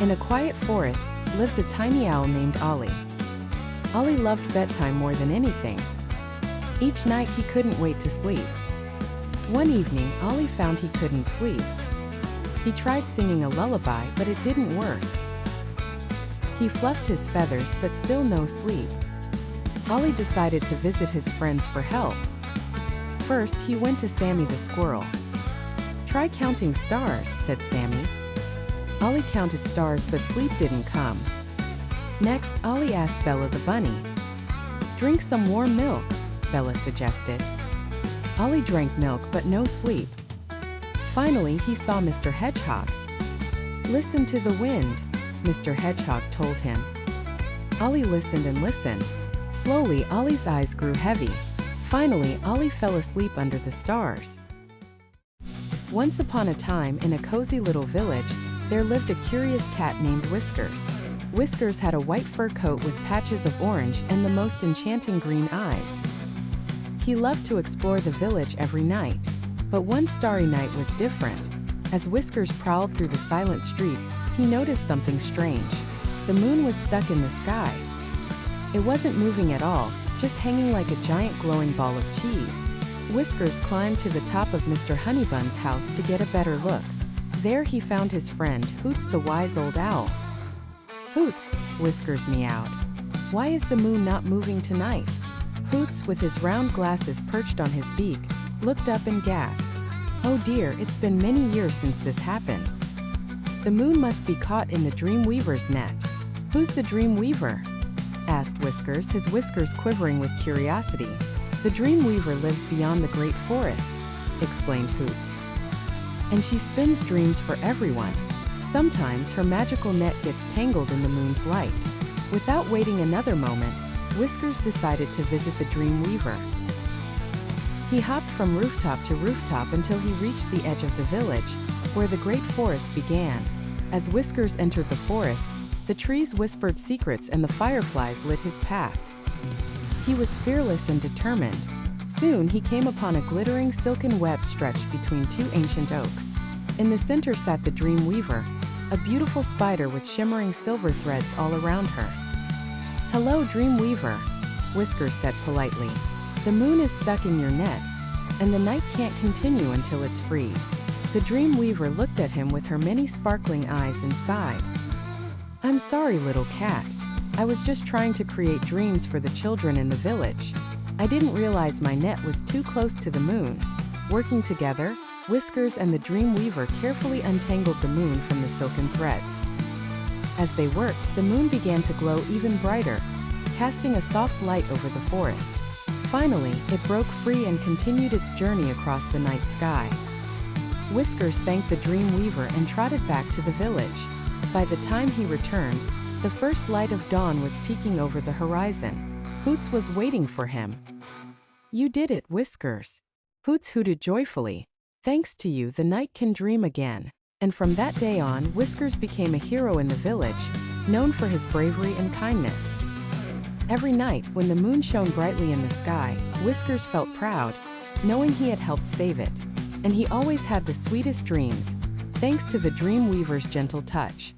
In a quiet forest lived a tiny owl named Ollie. Ollie loved bedtime more than anything. Each night he couldn't wait to sleep. One evening, Ollie found he couldn't sleep. He tried singing a lullaby, but it didn't work. He fluffed his feathers, but still no sleep. Ollie decided to visit his friends for help. First, he went to Sammy the squirrel. "Try counting stars," said Sammy. Ollie counted stars, but sleep didn't come. Next, Ollie asked Bella the bunny. "Drink some warm milk," Bella suggested. Ollie drank milk, but no sleep. Finally, he saw Mr. Hedgehog. "Listen to the wind," Mr. Hedgehog told him. Ollie listened and listened. Slowly, Ollie's eyes grew heavy. Finally, Ollie fell asleep under the stars. Once upon a time, in a cozy little village, there lived a curious cat named Whiskers. Whiskers had a white fur coat with patches of orange and the most enchanting green eyes. He loved to explore the village every night. But one starry night was different. As Whiskers prowled through the silent streets, he noticed something strange. The moon was stuck in the sky. It wasn't moving at all, just hanging like a giant glowing ball of cheese. Whiskers climbed to the top of Mr. Honeybun's house to get a better look. There he found his friend, Hoots the wise old owl. "Hoots," Whiskers meowed. "Why is the moon not moving tonight?" Hoots, with his round glasses perched on his beak, looked up and gasped. "Oh dear, it's been many years since this happened. The moon must be caught in the dream weaver's net." "Who's the dream weaver?" asked Whiskers, his whiskers quivering with curiosity. "The dream weaver lives beyond the great forest," explained Hoots. "And she spins dreams for everyone. Sometimes her magical net gets tangled in the moon's light." Without waiting another moment, Whiskers decided to visit the dream weaver. He hopped from rooftop to rooftop until he reached the edge of the village, where the great forest began. As Whiskers entered the forest, the trees whispered secrets and the fireflies lit his path. He was fearless and determined. Soon he came upon a glittering silken web stretched between two ancient oaks. In the center sat the dream weaver, a beautiful spider with shimmering silver threads all around her. "Hello, dream weaver," Whiskers said politely. "The moon is stuck in your net, and the night can't continue until it's freed." The dream weaver looked at him with her many sparkling eyes and sighed. "I'm sorry, little cat. I was just trying to create dreams for the children in the village. I didn't realize my net was too close to the moon." Working together, Whiskers and the dream weaver carefully untangled the moon from the silken threads. As they worked, the moon began to glow even brighter, casting a soft light over the forest. Finally, it broke free and continued its journey across the night sky. Whiskers thanked the dream weaver and trotted back to the village. By the time he returned, the first light of dawn was peeking over the horizon. Hoots was waiting for him. "You did it, Whiskers," Hoots hooted joyfully. "Thanks to you, the night can dream again." And from that day on, Whiskers became a hero in the village, known for his bravery and kindness. Every night, when the moon shone brightly in the sky, Whiskers felt proud, knowing he had helped save it. And he always had the sweetest dreams, thanks to the dream weaver's gentle touch.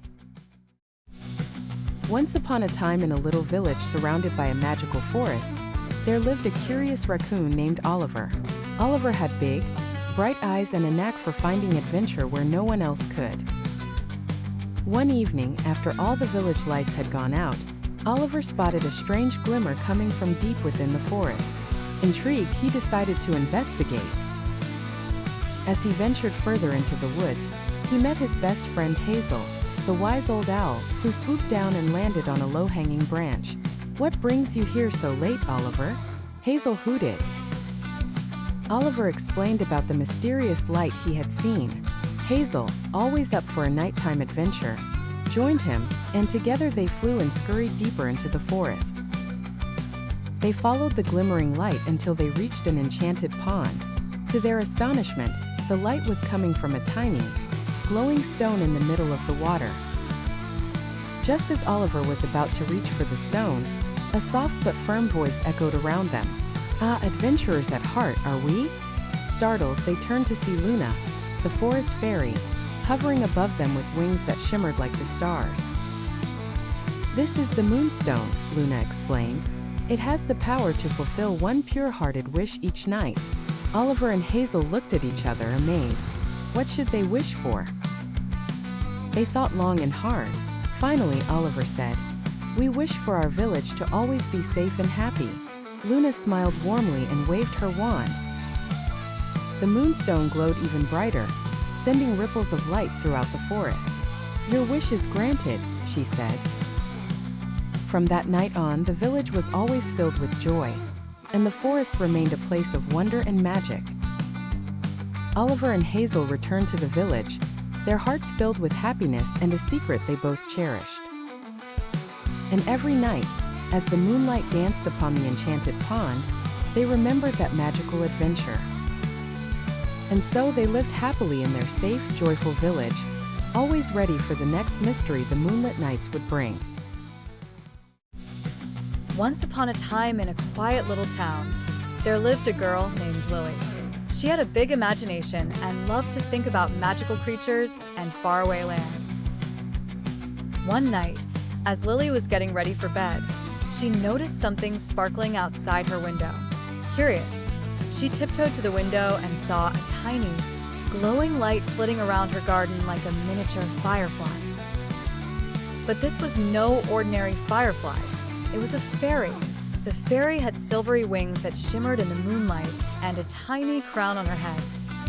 Once upon a time, in a little village surrounded by a magical forest, there lived a curious raccoon named Oliver. Oliver had big, bright eyes and a knack for finding adventure where no one else could. One evening, after all the village lights had gone out, Oliver spotted a strange glimmer coming from deep within the forest. Intrigued, he decided to investigate. As he ventured further into the woods, he met his best friend Hazel, the wise old owl, who swooped down and landed on a low-hanging branch. "What brings you here so late, Oliver?" Hazel hooted. Oliver explained about the mysterious light he had seen. Hazel, always up for a nighttime adventure, joined him, and together they flew and scurried deeper into the forest. They followed the glimmering light until they reached an enchanted pond. To their astonishment, the light was coming from a tiny, glowing stone in the middle of the water. Just as Oliver was about to reach for the stone, a soft but firm voice echoed around them. "Ah, adventurers at heart, are we?" Startled, they turned to see Luna, the forest fairy, hovering above them with wings that shimmered like the stars. "This is the Moonstone," Luna explained. "It has the power to fulfill one pure-hearted wish each night." Oliver and Hazel looked at each other amazed. What should they wish for? They thought long and hard. Finally, Oliver said, "We wish for our village to always be safe and happy." Luna smiled warmly and waved her wand. The Moonstone glowed even brighter, sending ripples of light throughout the forest. "Your wish is granted," she said. From that night on, the village was always filled with joy, and the forest remained a place of wonder and magic. Oliver and Hazel returned to the village, their hearts filled with happiness and a secret they both cherished. And every night, as the moonlight danced upon the enchanted pond, they remembered that magical adventure. And so they lived happily in their safe, joyful village, always ready for the next mystery the moonlit nights would bring. Once upon a time in a quiet little town, there lived a girl named Lily. She had a big imagination and loved to think about magical creatures and faraway lands. One night, as Lily was getting ready for bed, she noticed something sparkling outside her window. Curious, she tiptoed to the window and saw a tiny, glowing light flitting around her garden like a miniature firefly. But this was no ordinary firefly. It was a fairy. The fairy had silvery wings that shimmered in the moonlight and a tiny crown on her head.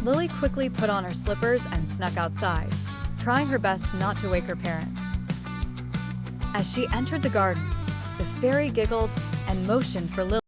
Lily quickly put on her slippers and snuck outside, trying her best not to wake her parents. As she entered the garden, the fairy giggled and motioned for Lily